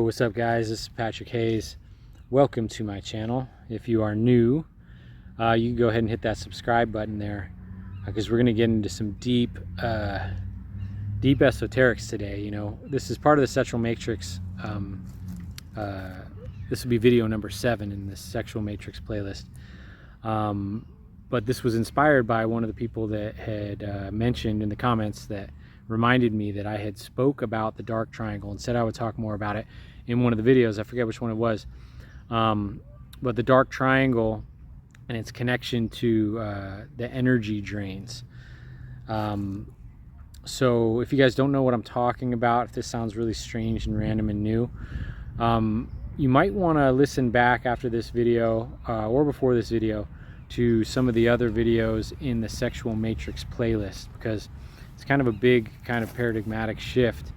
What's up guys, this is Patrick Hayes. Welcome to my channel. If you are new, you can go ahead and hit that subscribe button there, because we're going to get into some deep esoterics today. You know, this is part of the Sexual Matrix. This will be video number 7 in this Sexual Matrix playlist. But this was inspired by one of the people that had mentioned in the comments, that reminded me that I had spoke about the dark triangle and said I would talk more about it in one of the videos. I forget which one it was. But the dark triangle and its connection to the energy drains. So if you guys don't know what I'm talking about, if this sounds really strange and random and new, you might want to listen back after this video or before this video to some of the other videos in the Sexual Matrix playlist, because it's kind of a big kind of paradigmatic shift,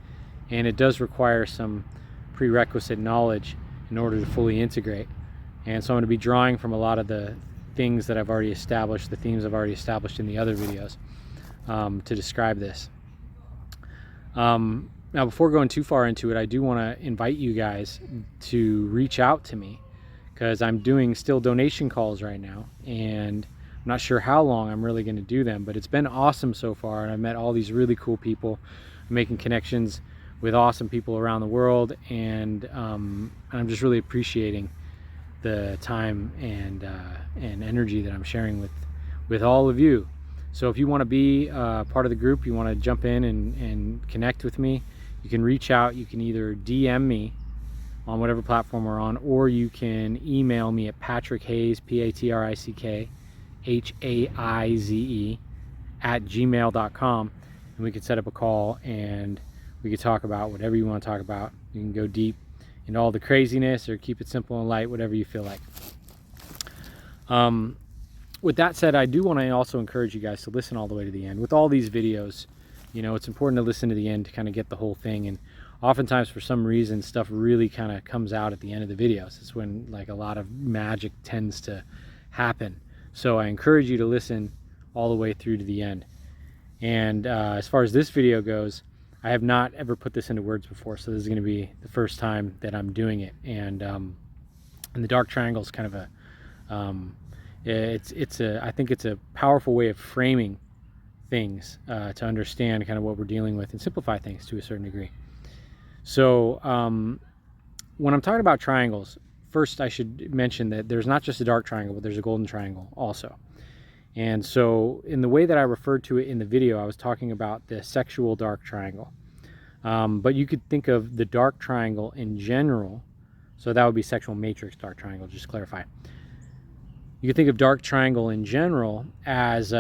and it does require some prerequisite knowledge in order to fully integrate. And so I'm going to be drawing from a lot of the things that I've already established, the themes I've already established in the other videos, to describe this. Now, before going too far into it, I do want to invite you guys to reach out to me, because I'm doing still donation calls right now, and I'm not sure how long I'm really going to do them, but it's been awesome so far, and I've met all these really cool people. I'm making connections with awesome people around the world, and I'm just really appreciating the time and energy that I'm sharing with all of you. So if you want to be part of the group, you want to jump in and connect with me, you can reach out. You can either DM me on whatever platform we're on, or you can email me at Patrick Hayes, PatrickHaize @gmail.com, and we could set up a call and we could talk about whatever you want to talk about. You can go deep into all the craziness, or keep it simple and light, whatever you feel like. With that said, I do want to also encourage you guys to listen all the way to the end. With all these videos, you know, it's important to listen to the end to kind of get the whole thing. And oftentimes, for some reason, stuff really kind of comes out at the end of the videos. It's when like a lot of magic tends to happen. So I encourage you to listen all the way through to the end. And as far as this video goes, I have not ever put this into words before, so this is going to be the first time that I'm doing it. And the dark triangle is kind of a I think it's a powerful way of framing things to understand kind of what we're dealing with and simplify things to a certain degree. So when I'm talking about triangles, first I should mention that there's not just a dark triangle, but there's a golden triangle also. And so in the way that I referred to it in the video, I was talking about the sexual dark triangle. But you could think of the dark triangle in general. So that would be Sexual Matrix dark triangle, just to clarify. You could think of dark triangle in general as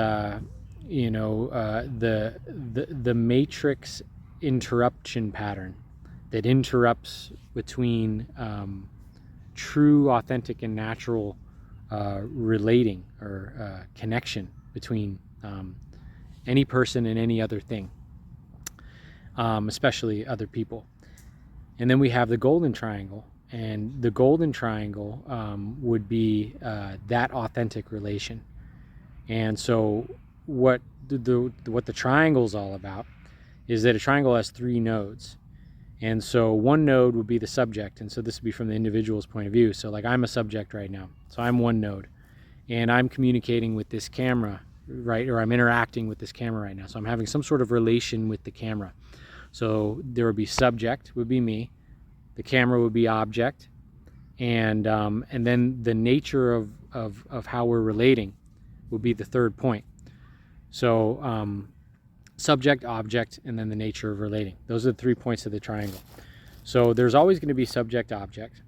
you know, the matrix interruption pattern that interrupts between true, authentic, and natural relating or connection between any person and any other thing, especially other people. And then we have the golden triangle, and the golden triangle would be that authentic relation. And so what the triangle is all about is that a triangle has 3 nodes. And so one node would be the subject, and so this would be from the individual's point of view. So like I'm a subject right now, so I'm one node, and I'm communicating with this camera, right? Or I'm interacting with this camera right now, so I'm having some sort of relation with the camera. So there would be subject, would be me, the camera would be object, and then the nature of how we're relating would be the 3rd point. So subject, object, and then the nature of relating. Those are the 3 points of the triangle. So there's always going to be subject, object,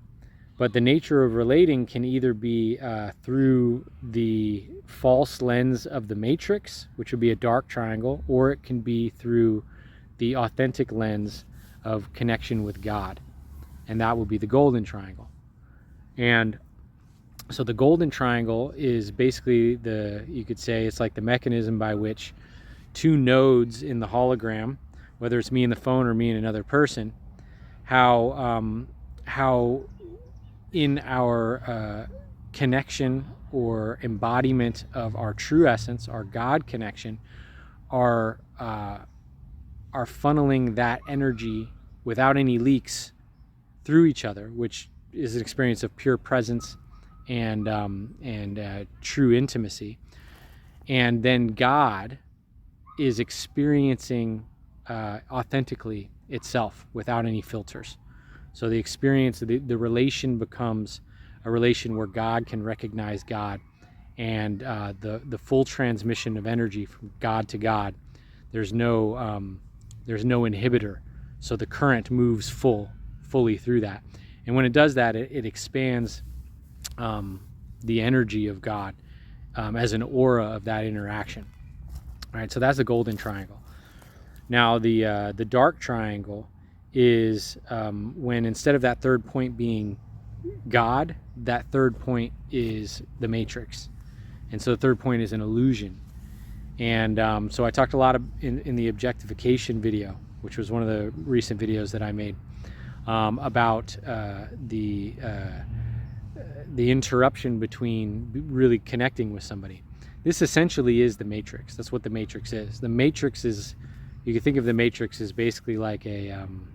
but the nature of relating can either be through the false lens of the matrix, which would be a dark triangle, or it can be through the authentic lens of connection with God, and that would be the golden triangle. And so the golden triangle is basically you could say it's like the mechanism by which 2 nodes in the hologram, whether it's me and the phone or me and another person, how in our connection or embodiment of our true essence, our God connection, are funneling that energy without any leaks through each other, which is an experience of pure presence and true intimacy. And then God is experiencing authentically itself without any filters. So the experience, the relation becomes a relation where God can recognize God, and the full transmission of energy from God to God. There's no inhibitor, so the current moves fully through that. And when it does that, it expands the energy of God as an aura of that interaction. All right, so that's the golden triangle. Now the dark triangle is when instead of that third point being God, that third point is the matrix. And so the third point is an illusion. And so I talked a lot in the objectification video, which was one of the recent videos that I made, about the interruption between really connecting with somebody. This essentially is the matrix. That's what the matrix is. The matrix is, you can think of the matrix as basically like an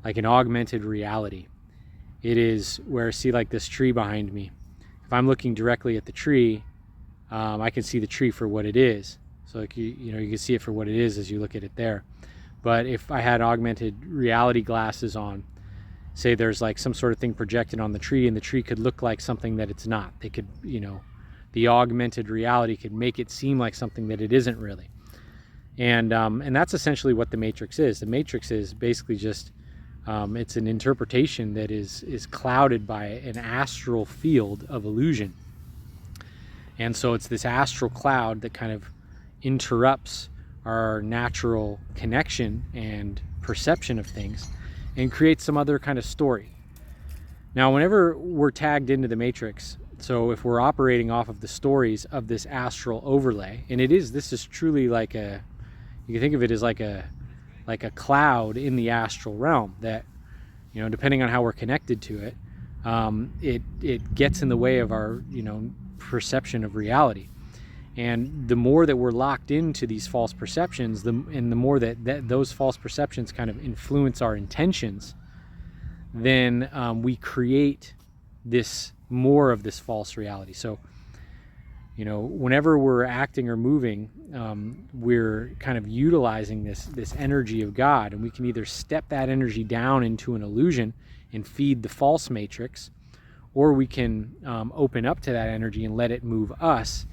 augmented reality. It is where, see, like this tree behind me, if I'm looking directly at the tree, I can see the tree for what it is. So like you can see it for what it is as you look at it there. But if I had augmented reality glasses on, say there's like some sort of thing projected on the tree, and the tree could look like something that it's not. They could, the augmented reality could make it seem like something that it isn't really. And that's essentially what the matrix is. The matrix is basically just, it's an interpretation that is clouded by an astral field of illusion. And so it's this astral cloud that kind of interrupts our natural connection and perception of things and creates some other kind of story. Now, whenever we're tagged into the matrix, so if we're operating off of the stories of this astral overlay, and this is truly like you can think of it as like a cloud in the astral realm that, depending on how we're connected to it, it gets in the way of our, perception of reality. And the more that we're locked into these false perceptions, and the more that those false perceptions kind of influence our intentions, then we create more of this false reality. So, whenever we're acting or moving, we're kind of utilizing this energy of God, and we can either step that energy down into an illusion and feed the false matrix, or we can open up to that energy and let it move us.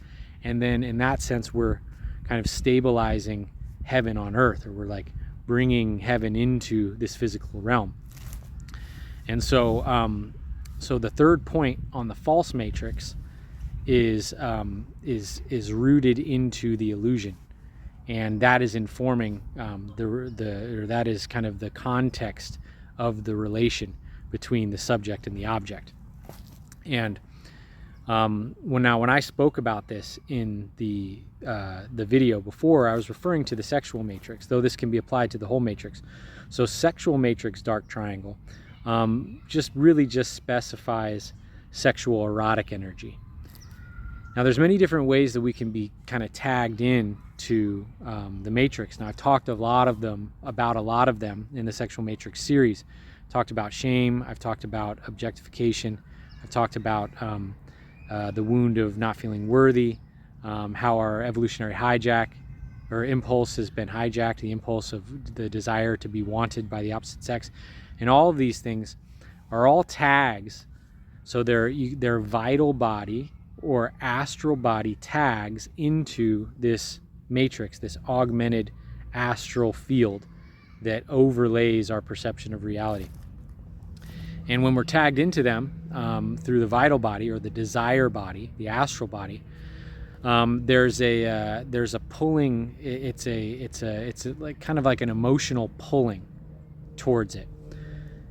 And then in that sense, we're kind of stabilizing heaven on earth, or we're like bringing heaven into this physical realm. And so, so the third point on the false matrix is rooted into the illusion, and that is informing or that is kind of the context of the relation between the subject and the object. And when I spoke about this in the video before, I was referring to the sexual matrix, though this can be applied to the whole matrix. So sexual matrix dark triangle just specifies sexual erotic energy. Now there's many different ways that we can be kind of tagged in to the matrix. Now I've talked about a lot of them in the sexual matrix series. I've talked about shame, I've talked about objectification, I've talked about the wound of not feeling worthy, how our evolutionary impulse has been hijacked, the impulse of the desire to be wanted by the opposite sex. And all of these things are all tags. So they're vital body or astral body tags into this matrix, this augmented astral field that overlays our perception of reality. And when we're tagged into them through the vital body or the desire body, the astral body, there's a pulling. It's like kind of like an emotional pulling towards it.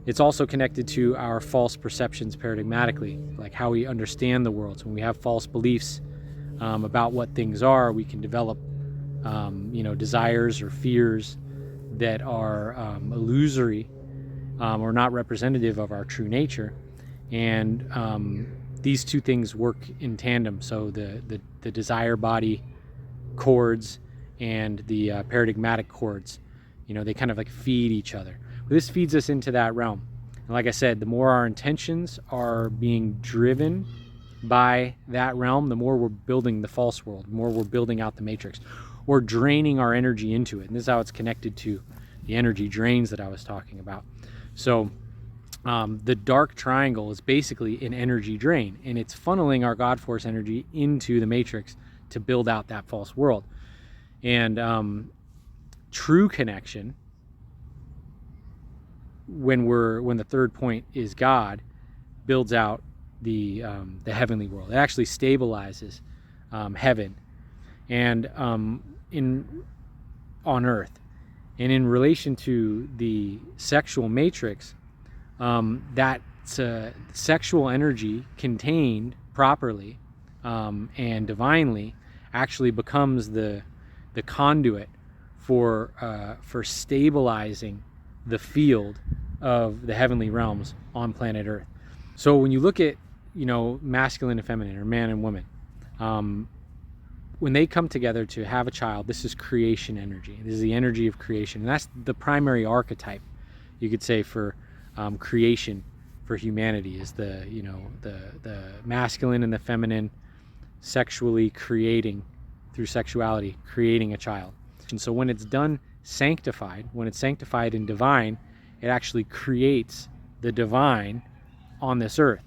It's also connected to our false perceptions paradigmatically, like how we understand the world. So when we have false beliefs about what things are, we can develop desires or fears that are illusory or not representative of our true nature. And these two things work in tandem. So the desire body chords and the paradigmatic chords, they kind of like feed each other. This feeds us into that realm. And like I said, the more our intentions are being driven by that realm, the more we're building the false world, the more we're building out the matrix, or draining our energy into it. And this is how it's connected to the energy drains that I was talking about. So the dark triangle is basically an energy drain, and it's funneling our God force energy into the matrix to build out that false world. And true connection, when the third point is God, builds out the heavenly world. It actually stabilizes heaven and on earth. And in relation to the sexual matrix, that sexual energy contained properly and divinely actually becomes the conduit for stabilizing the field of the heavenly realms on planet Earth. So when you look at, masculine and feminine, or man and woman, when they come together to have a child, this is creation energy. This is the energy of creation. And that's the primary archetype, you could say, for creation for humanity, is the masculine and the feminine sexually creating, through sexuality, creating a child. And so when it's done sanctified, when it's sanctified and divine, it actually creates the divine on this earth.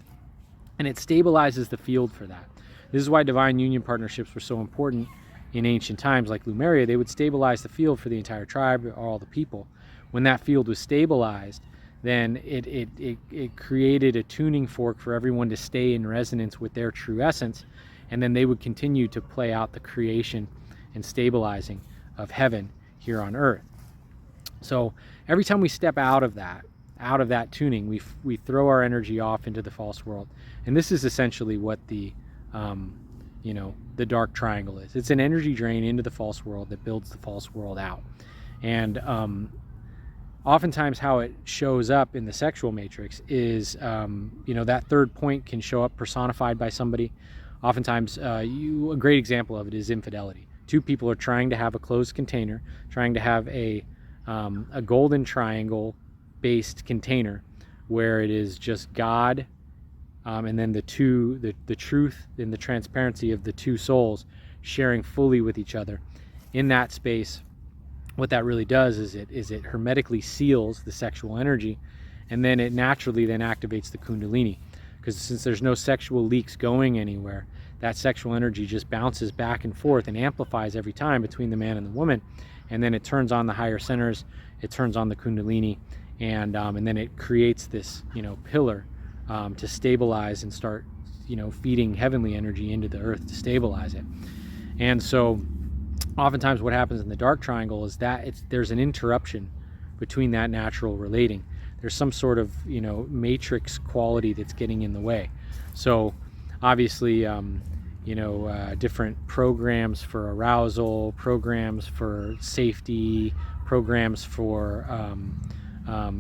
And it stabilizes the field for that. This is why divine union partnerships were so important in ancient times, like Lemuria. They would stabilize the field for the entire tribe, or all the people. When that field was stabilized, then it created a tuning fork for everyone to stay in resonance with their true essence, and then they would continue to play out the creation and stabilizing of heaven here on earth. So every time we step out of that tuning, we throw our energy off into the false world. And this is essentially what the dark triangle is. It's an energy drain into the false world that builds the false world out. And oftentimes how it shows up in the sexual matrix is, that third point can show up personified by somebody. Oftentimes, a great example of it is infidelity. Two people are trying to have a closed container, trying to have a golden triangle based container where it is just God, and then the truth and the transparency of the two souls sharing fully with each other. In that space, what that really does is it hermetically seals the sexual energy, and then it naturally then activates the Kundalini, because since there's no sexual leaks going anywhere, that sexual energy just bounces back and forth and amplifies every time between the man and the woman, and then it turns on the higher centers, it turns on the Kundalini, and then it creates this pillar to stabilize and start feeding heavenly energy into the earth to stabilize it. And so oftentimes what happens in the dark triangle is that there's an interruption between that natural relating. There's some sort of matrix quality that's getting in the way. So obviously different programs for arousal, programs for safety, programs for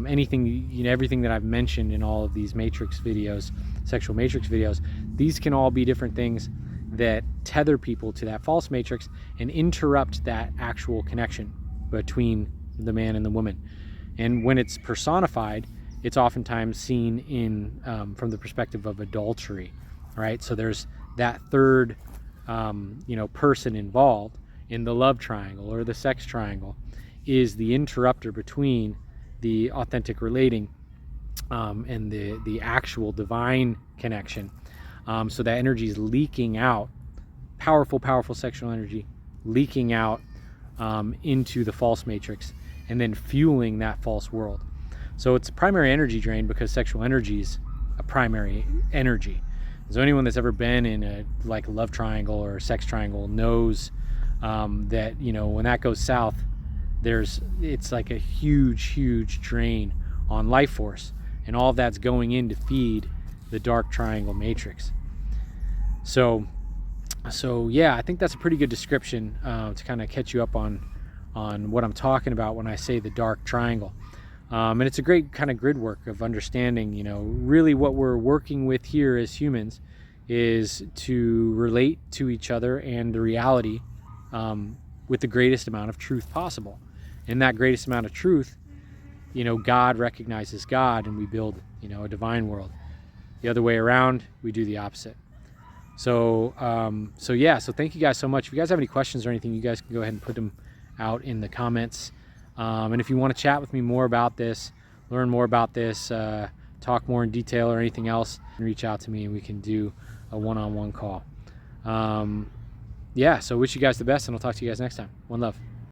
anything, everything that I've mentioned in all of these matrix videos, sexual matrix videos, these can all be different things that tether people to that false matrix and interrupt that actual connection between the man and the woman. And when it's personified, it's oftentimes seen in from the perspective of adultery, right? So there's that third person involved in the love triangle or the sex triangle, is the interrupter between the authentic relating and the actual divine connection. So that energy is leaking out, powerful sexual energy leaking out into the false matrix, and then fueling that false world. So it's a primary energy drain because sexual energy is a primary energy. So anyone that's ever been in a love triangle or a sex triangle knows that when that goes south, it's like a huge drain on life force, and all of that's going in to feed the dark triangle matrix. So yeah, I think that's a pretty good description to kind of catch you up on what I'm talking about when I say the dark triangle. And it's a great kind of grid work of understanding, really what we're working with here as humans is to relate to each other and the reality with the greatest amount of truth possible. And that greatest amount of truth, God recognizes God, and we build you know, a divine world. The other way around, we do the opposite. So yeah, so thank you guys so much. If you guys have any questions or anything, you guys can go ahead and put them out in the comments. And if you want to chat with me more about this, learn more about this, talk more in detail or anything else, reach out to me and we can do a one-on-one call. Yeah, so wish you guys the best, and I'll talk to you guys next time. One love.